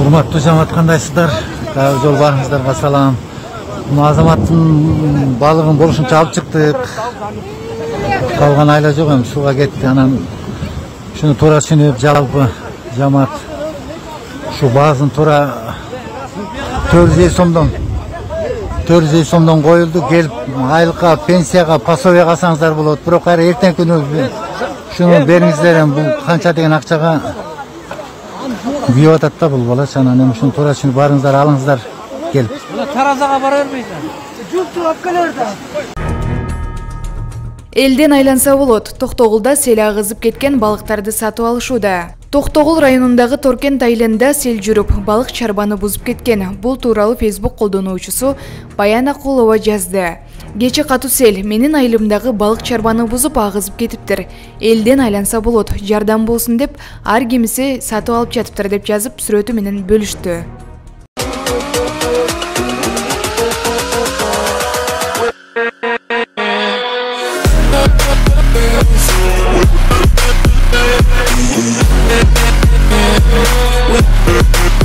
Урматтуу жамаат, кандайсыздар? Дагы жол барыңыздарга салам. Мына азаматтын балыгын болушунча алып чыктык. Калган айла жок эми, сууга кетти. Анан ушуну туура түшүнүп, жалпы жамаат ушу баазын туура 400 сомдон коюлду. Келип айлыкка, пенсияга, пособияга алсаңыздар болот. Бирок кайра эртең күнү ушуну бериңиздер, эми бул канча деген акчага күйүп атат да бул балачы. Анан эми ушуну туура түшүнүп барыңыздар, алыңыздар келип. Таразага бара бербейсиң. Жуптуп алып келер да. Элден айланса болот. Токтогулда сел агызып кеткен балыктарды сатып алышууда. Токтогул районундагы Торкент айылында сел жүрүп, балык чарбаны бузуп кеткен. Бул тууралуу Facebook колдонуучусу Баян Акулова жазды. Кече катуу сел менин айылымдагы балык чарбаны бузуп агызып кетиптир. Элден айланса болот, жардам болсун деп ар кимиси сатып алып жатыптыр деп жазып сүрөтү менен бөлүштү. We'll be right back.